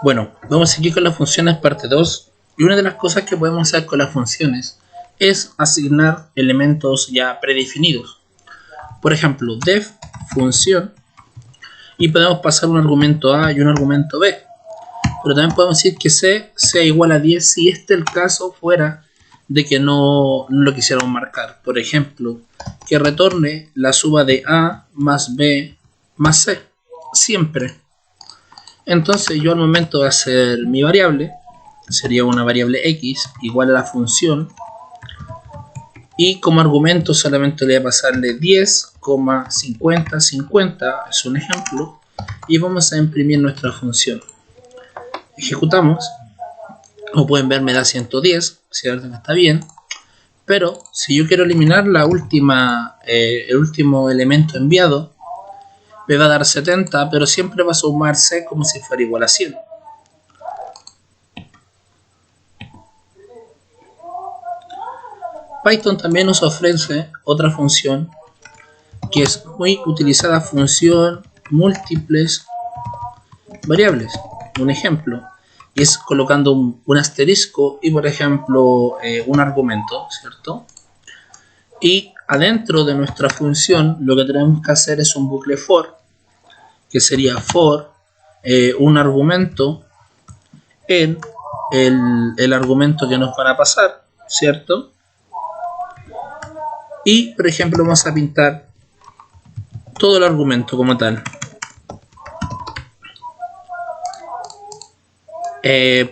Bueno, vamos a seguir con las funciones parte 2. Y una de las cosas que podemos hacer con las funciones es asignar elementos ya predefinidos. Por ejemplo, def función, y podemos pasar un argumento A y un argumento B. Pero también podemos decir que C sea igual a 10 si este el caso fuera de que no lo quisiéramos marcar. Por ejemplo, que retorne la suma de A más B más C, siempre. Entonces yo al momento de hacer mi variable, sería una variable x igual a la función, y como argumento solamente le voy a pasarle 10,50, 50, es un ejemplo, y vamos a imprimir nuestra función. Ejecutamos, como pueden ver me da 110, ¿cierto? Está bien, pero si yo quiero eliminar la última, el último elemento enviado, me va a dar 70, pero siempre va a sumarse como si fuera igual a 100. Python también nos ofrece otra función que es muy utilizada, función múltiples variables. Un ejemplo, y es colocando un asterisco y por ejemplo un argumento, ¿cierto? Y adentro de nuestra función lo que tenemos que hacer es un bucle for, que sería for un argumento en el argumento que nos van a pasar, ¿cierto? Y por ejemplo vamos a pintar todo el argumento como tal.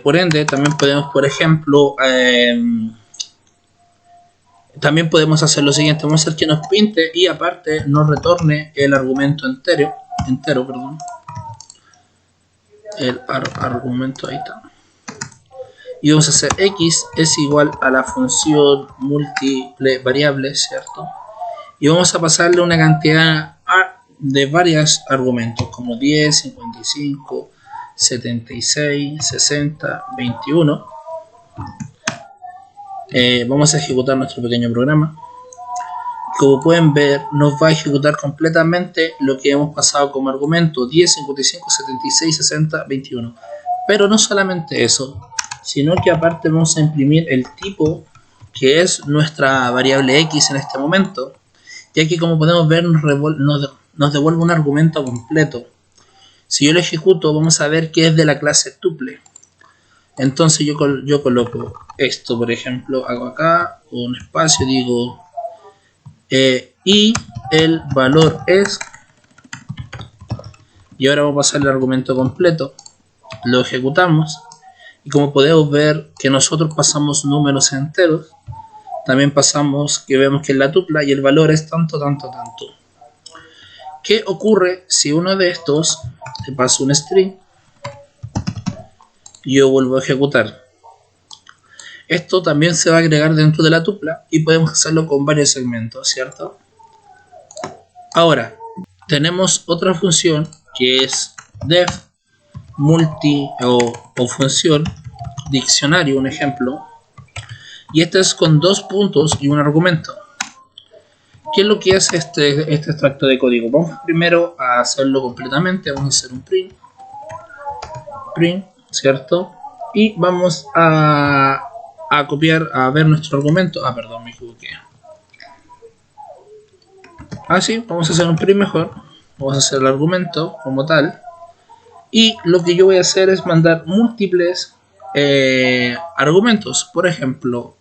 Por ende también podemos, por ejemplo, también podemos hacer lo siguiente, vamos a hacer que nos pinte y aparte nos retorne el argumento entero, perdón. El argumento, ahí está. Y vamos a hacer x es igual a la función múltiple variable, ¿cierto? Y vamos a pasarle una cantidad de varios argumentos, como 10, 55, 76, 60, 21. Vamos a ejecutar nuestro pequeño programa. Como pueden ver, nos va a ejecutar completamente lo que hemos pasado como argumento: 10, 55, 76, 60, 21. Pero no solamente eso, sino que aparte vamos a imprimir el tipo que es nuestra variable x en este momento, ya que como podemos ver nos devuelve un argumento completo. Si yo lo ejecuto, vamos a ver que es de la clase tuple. Entonces yo coloco esto, por ejemplo, hago acá un espacio, digo y el valor es, y ahora vamos a pasar el argumento completo, lo ejecutamos, y como podemos ver que nosotros pasamos números enteros, también pasamos que vemos que es la tupla y el valor es tanto, tanto, tanto. ¿Qué ocurre si uno de estos le paso un string y yo vuelvo a ejecutar? Esto también se va a agregar dentro de la tupla y podemos hacerlo con varios segmentos, ¿cierto? Ahora, tenemos otra función que es def multi o función diccionario, un ejemplo, y este es con 2 puntos y un argumento. ¿Qué es lo que hace este extracto de código? Vamos primero a hacerlo completamente, vamos a hacer un print, ¿cierto? Y vamos a copiar, a ver nuestro argumento. Perdón, me equivoqué. Sí, vamos a hacer un print mejor. Vamos a hacer el argumento como tal. Y lo que yo voy a hacer es mandar múltiples argumentos. Por ejemplo,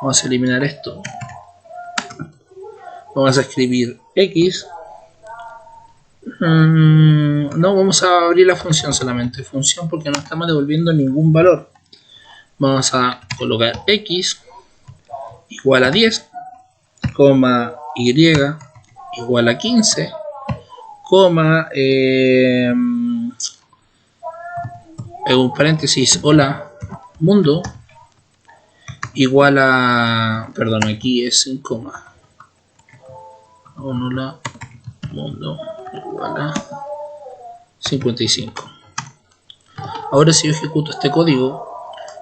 vamos a eliminar esto. Vamos a escribir x. No, vamos a abrir la función solamente. Función porque no estamos devolviendo ningún valor. Vamos a colocar x igual a 10, coma y igual a 15, coma un paréntesis, hola mundo, igual a, perdón, aquí es en coma, hola mundo igual a 55. Ahora si yo ejecuto este código,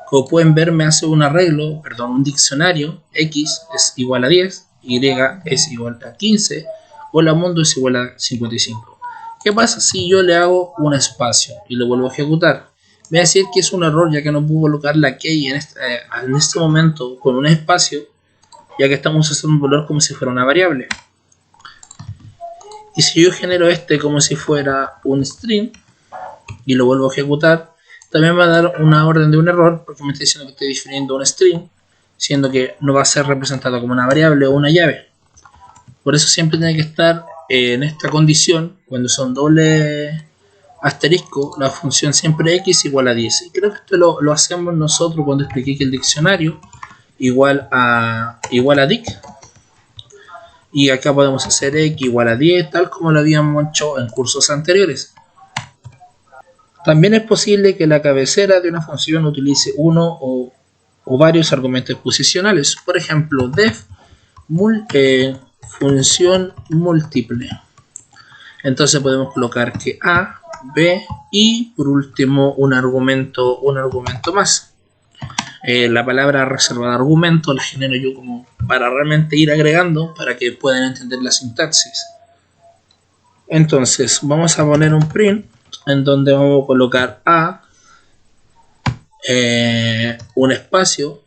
como pueden ver me hace un arreglo, perdón, un diccionario. X es igual a 10, Y es igual a 15, hola mundo es igual a 55. ¿Qué pasa si yo le hago un espacio y lo vuelvo a ejecutar? voy a decir que es un error, ya que no puedo colocar la key en este momento con un espacio, ya que estamos usando un valor como si fuera una variable. Y si yo genero como si fuera un string y lo vuelvo a ejecutar, también va a dar una orden de un error, porque me está diciendo que estoy definiendo un string, siendo que no va a ser representado como una variable o una llave. Por eso siempre tiene que estar en esta condición, cuando son doble asterisco, la función siempre x igual a 10. Y creo que esto lo hacemos nosotros cuando expliqué que el diccionario igual a dic. Y acá podemos hacer x igual a 10, tal como lo habíamos hecho en cursos anteriores. También es posible que la cabecera de una función utilice uno o varios argumentos posicionales. Por ejemplo, def función múltiple. Entonces podemos colocar que a, b y por último un argumento más. La palabra reservada argumento la genero yo como para realmente ir agregando para que puedan entender la sintaxis. Entonces vamos a poner un print en donde vamos a colocar a, un espacio,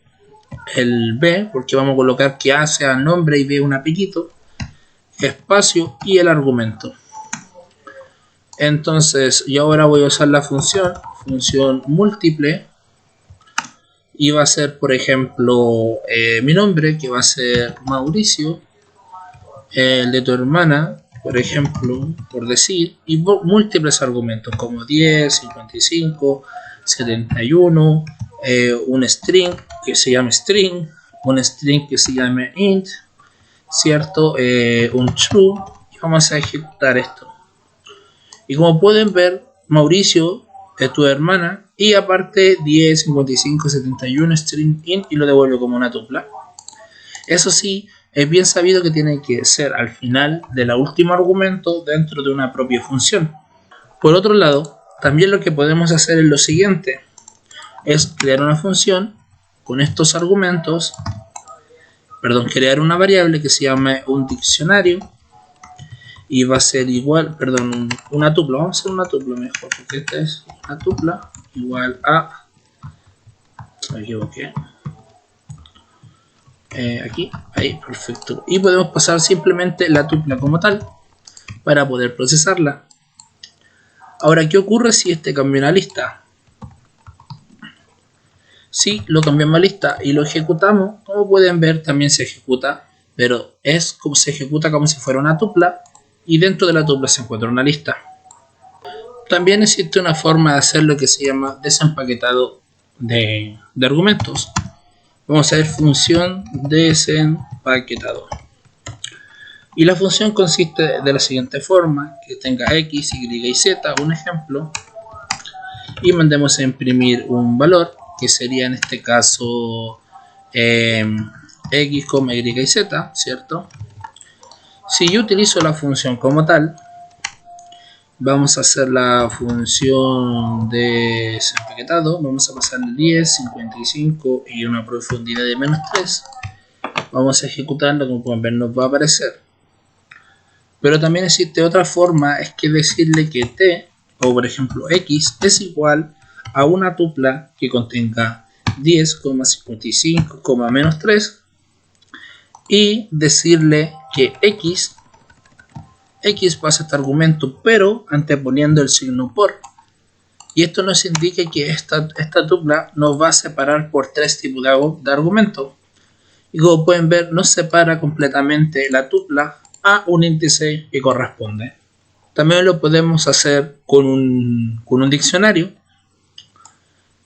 el b, porque vamos a colocar que a sea nombre y b un apellido, espacio y el argumento. Entonces yo ahora voy a usar la función múltiple, y va a ser, por ejemplo, mi nombre, que va a ser Mauricio, el de tu hermana, por ejemplo, por decir, y múltiples argumentos como 10, 55, 71, un string que se llame string, un string que se llame int, ¿cierto? Un true, y vamos a ejecutar esto. Y como pueden ver, Mauricio es tu hermana, y aparte 10, 55, 71 string int, y lo devuelve como una tupla. Eso sí, es bien sabido que tiene que ser al final del último argumento dentro de una propia función. Por otro lado, también lo que podemos hacer es lo siguiente, es crear una función con estos argumentos, crear una variable que se llame un diccionario, y va a ser igual, una tupla, vamos a hacer una tupla mejor, porque esta es una tupla igual a, me equivoqué, aquí, ahí, perfecto, y podemos pasar simplemente la tupla como tal para poder procesarla. Ahora, ¿qué ocurre si cambia una lista? Si lo cambiamos a lista y lo ejecutamos, como pueden ver también se ejecuta, pero se ejecuta como si fuera una tupla, y dentro de la tupla se encuentra una lista. También existe una forma de hacer lo que se llama desempaquetado de argumentos. Vamos a ver función desempaquetado. Y la función consiste de la siguiente forma, que tenga x, y y z, un ejemplo, y mandemos a imprimir un valor, que sería en este caso x, y y z, ¿cierto? Si yo utilizo la función como tal, vamos a hacer la función de desempaquetado, vamos a pasar 10, 55 y una profundidad de menos 3. Vamos a ejecutarlo, como pueden ver nos va a aparecer. Pero también existe otra forma, es que decirle que t, o por ejemplo x, es igual a una tupla que contenga 10,55, menos 3, y decirle que x pasa este argumento, pero anteponiendo el signo por. Y esto nos indica que esta tupla nos va a separar por tres tipos de argumentos. Y como pueden ver, nos separa completamente la tupla a un índice que corresponde. También lo podemos hacer con un diccionario.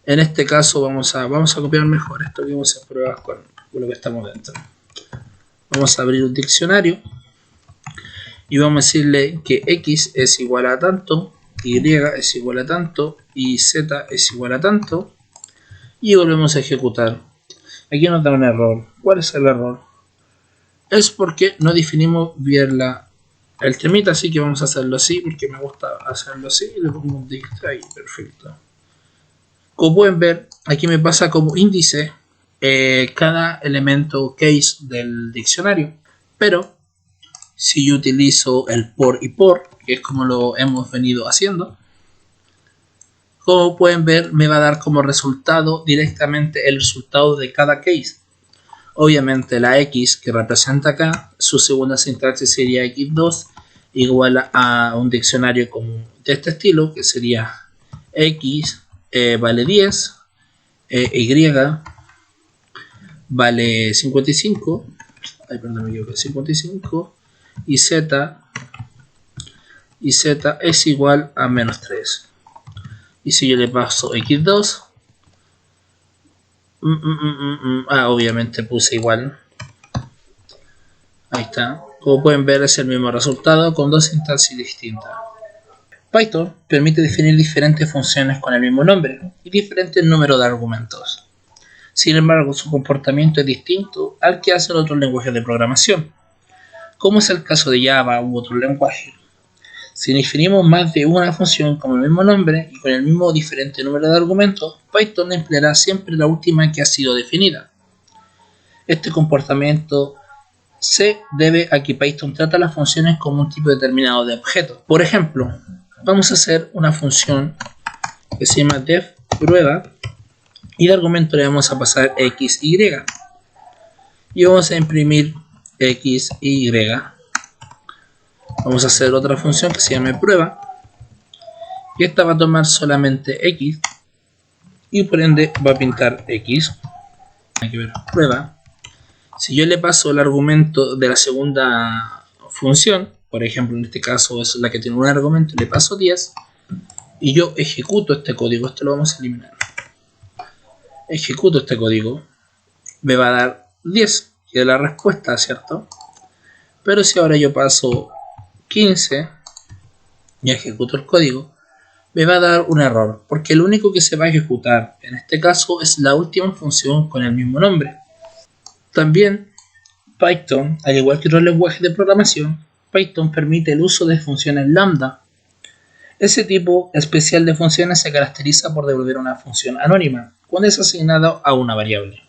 En este caso vamos a copiar mejor esto que vamos a hacer pruebas con lo que estamos dentro. Vamos a abrir un diccionario y vamos a decirle que x es igual a tanto, y es igual a tanto y z es igual a tanto, y volvemos a ejecutar. Aquí nos da un error. ¿Cuál es el error? Es porque no definimos bien el temita, así que vamos a hacerlo así, porque me gusta hacerlo así, y le pongo un dict ahí, perfecto. Como pueden ver, aquí me pasa como índice cada elemento case del diccionario, pero si yo utilizo el por y por, que es como lo hemos venido haciendo, como pueden ver, me va a dar como resultado directamente el resultado de cada case. Obviamente la X que representa acá, su segunda sintaxis sería X2 igual a un diccionario común de este estilo, que sería X vale 10, Y vale 55, ay, perdón, me equivoqué, 55, y Z es igual a menos 3. Y si yo le paso X2, obviamente puse igual. Ahí está. Como pueden ver, es el mismo resultado con dos sintaxis distintas. Python permite definir diferentes funciones con el mismo nombre y diferentes números de argumentos. Sin embargo, su comportamiento es distinto al que hacen otros lenguajes de programación, como es el caso de Java u otros lenguajes. Si definimos más de una función con el mismo nombre y con el mismo diferente número de argumentos, Python empleará siempre la última que ha sido definida. Este comportamiento se debe a que Python trata las funciones como un tipo determinado de objeto. Por ejemplo, vamos a hacer una función que se llama def prueba y de argumento le vamos a pasar x, y. Y vamos a imprimir x, y. Vamos a hacer otra función que se llame prueba. Y esta va a tomar solamente x y por ende va a pintar x. Hay que ver prueba. Si yo le paso el argumento de la segunda función, por ejemplo en este caso es la que tiene un argumento, le paso 10 y yo ejecuto este código, esto lo vamos a eliminar. Ejecuto este código, me va a dar 10, que es la respuesta, ¿cierto? Pero si ahora yo paso 15 y ejecuto el código, me va a dar un error, porque lo único que se va a ejecutar en este caso es la última función con el mismo nombre. También Python, al igual que otros lenguajes de programación, Python permite el uso de funciones lambda. Ese tipo especial de funciones se caracteriza por devolver una función anónima cuando es asignada a una variable.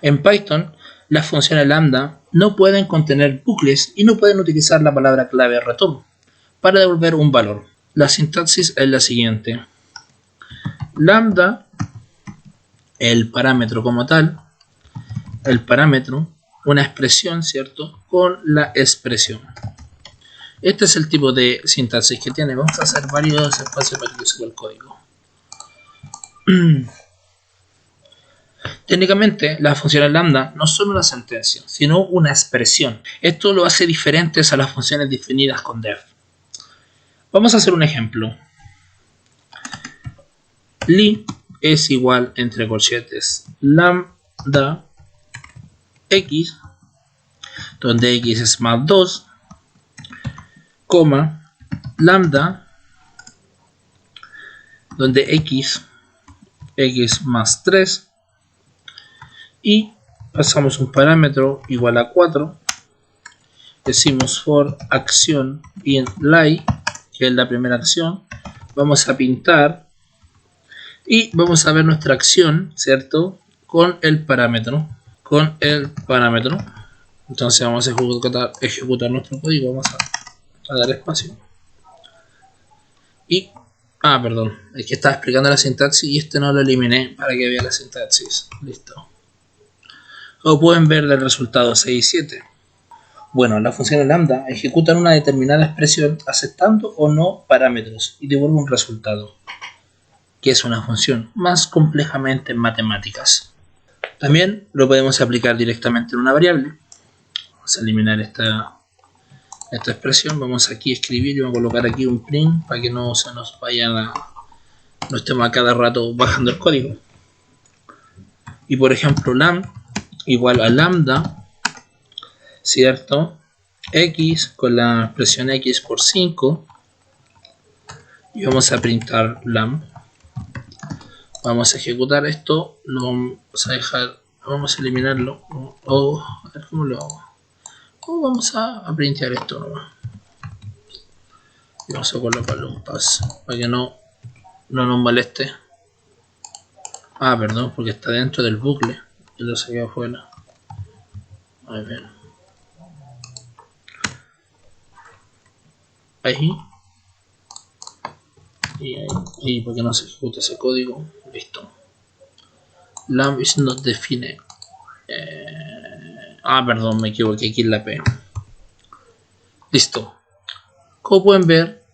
En Python, las funciones lambda no pueden contener bucles y no pueden utilizar la palabra clave return para devolver un valor. La sintaxis es la siguiente. Lambda, el parámetro como tal, el parámetro, una expresión, ¿cierto? Con la expresión. Este es el tipo de sintaxis que tiene. Vamos a hacer varios espacios para que suba el código. Técnicamente, las funciones lambda no son una sentencia, sino una expresión. Esto lo hace diferentes a las funciones definidas con def. Vamos a hacer un ejemplo. Li es igual, entre corchetes, lambda x, donde x es más 2, coma, lambda, donde x más 3, y pasamos un parámetro igual a 4, decimos for acción in lie, que es la primera acción, vamos a pintar y vamos a ver nuestra acción, ¿cierto? Con el parámetro, entonces vamos a ejecutar nuestro código, vamos a dar espacio y perdón, es que estaba explicando la sintaxis y este no lo eliminé para que vea la sintaxis. Listo. Como pueden ver del resultado 6 y 7. Bueno, las funciones lambda ejecutan una determinada expresión aceptando o no parámetros y devuelven un resultado, que es una función, más complejamente en matemáticas. También lo podemos aplicar directamente en una variable. Vamos a eliminar esta expresión, vamos aquí a escribir y vamos a colocar aquí un print para que no se nos vayan no estemos a cada rato bajando el código. Y por ejemplo, lam igual a lambda, ¿cierto? X con la expresión x por 5 y vamos a printar lam. Vamos a ejecutar esto, lo vamos a dejar, vamos a eliminarlo. A ver cómo lo hago. Vamos a printear esto nomás. Y vamos a colocarle un pass para que no nos moleste. Perdón, porque está dentro del bucle. Yo lo saqué afuera. Muy bien. Ahí. y porque no se ejecuta ese código, listo. Lamp is not define. Perdón, me equivoqué aquí en la P. Listo. Como pueden ver,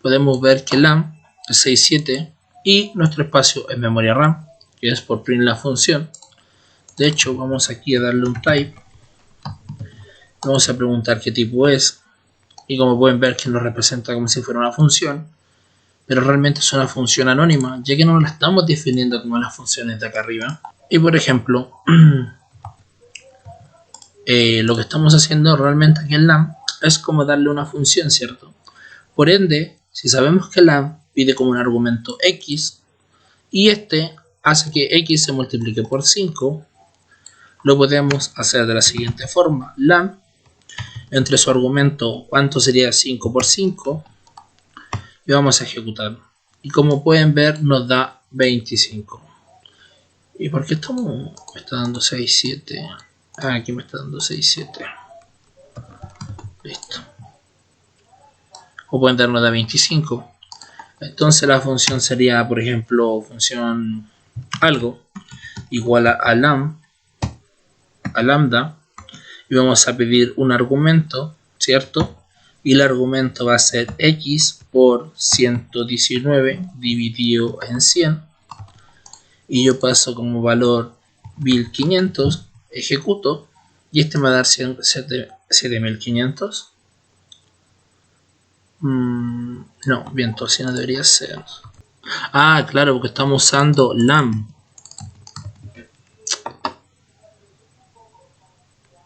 podemos ver que lamp es 67 y nuestro espacio es memoria RAM, que es por print la función. De hecho, vamos aquí a darle un type. Vamos a preguntar qué tipo es. Y como pueden ver que nos representa como si fuera una función, pero realmente es una función anónima, ya que no la estamos definiendo como las funciones de acá arriba. Y por ejemplo, lo que estamos haciendo realmente aquí en lamp es como darle una función, ¿cierto? Por ende, si sabemos que lamp pide como un argumento x y este hace que x se multiplique por 5, lo podemos hacer de la siguiente forma. Lamp entre su argumento, ¿cuánto sería 5 por 5? Y vamos a ejecutarlo. Y como pueden ver, nos da 25. ¿Y por qué me está dando 6, 7? Aquí me está dando 6, 7. Listo. O pueden darnos de 25. Entonces la función sería, por ejemplo, función algo igual a lambda, y vamos a pedir un argumento, ¿cierto? Y el argumento va a ser x por 119 dividido en 100, y yo paso como valor 1500, ejecuto, y este me va a dar 7500. No, bien, así no debería ser. Claro, porque estamos usando lamp.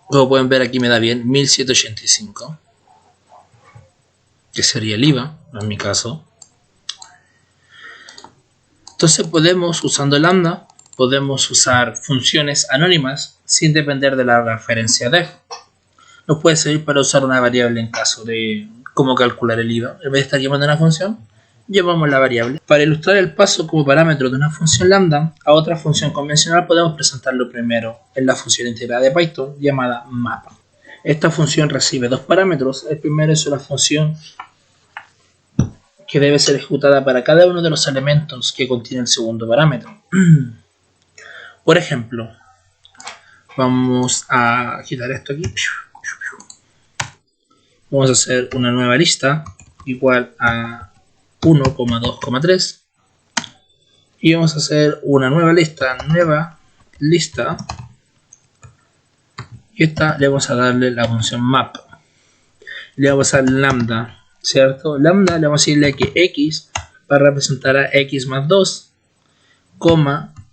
Como pueden ver, aquí me da bien 1785, que sería el IVA en mi caso. Entonces podemos, usando lambda, podemos usar funciones anónimas sin depender de la referencia def. Nos puede servir para usar una variable en caso de cómo calcular el IVA. En vez de estar llamando una función, llevamos la variable. Para ilustrar el paso como parámetro de una función lambda a otra función convencional, podemos presentarlo primero en la función integrada de Python llamada map. Esta función recibe dos parámetros. El primero es una función que debe ser ejecutada para cada uno de los elementos que contiene el segundo parámetro. Por ejemplo, vamos a quitar esto aquí. Vamos a hacer una nueva lista igual a 1,2,3 y vamos a hacer una nueva lista y esta le vamos a darle la función map, le vamos a dar lambda, ¿cierto? Lambda le vamos a decirle que x va a representar a x más 2,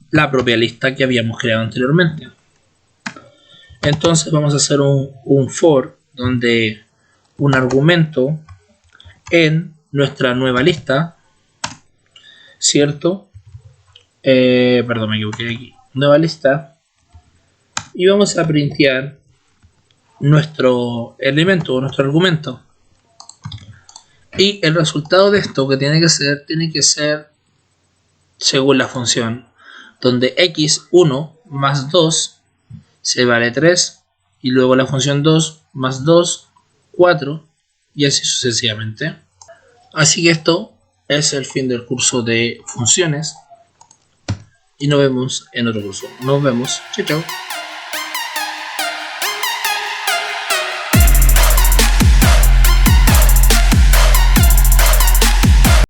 la propia lista que habíamos creado anteriormente. Entonces vamos a hacer un for donde un argumento en nuestra nueva lista, ¿cierto? Perdón, me equivoqué aquí. Nueva lista. Y vamos a printear nuestro elemento, nuestro argumento. Y el resultado de esto que tiene que ser según la función, donde x1 más 2 se vale 3, y luego la función 2 más 2, 4, y así sucesivamente. Así que esto es el fin del curso de funciones, y nos vemos en otro curso. Nos vemos. Chao, chao.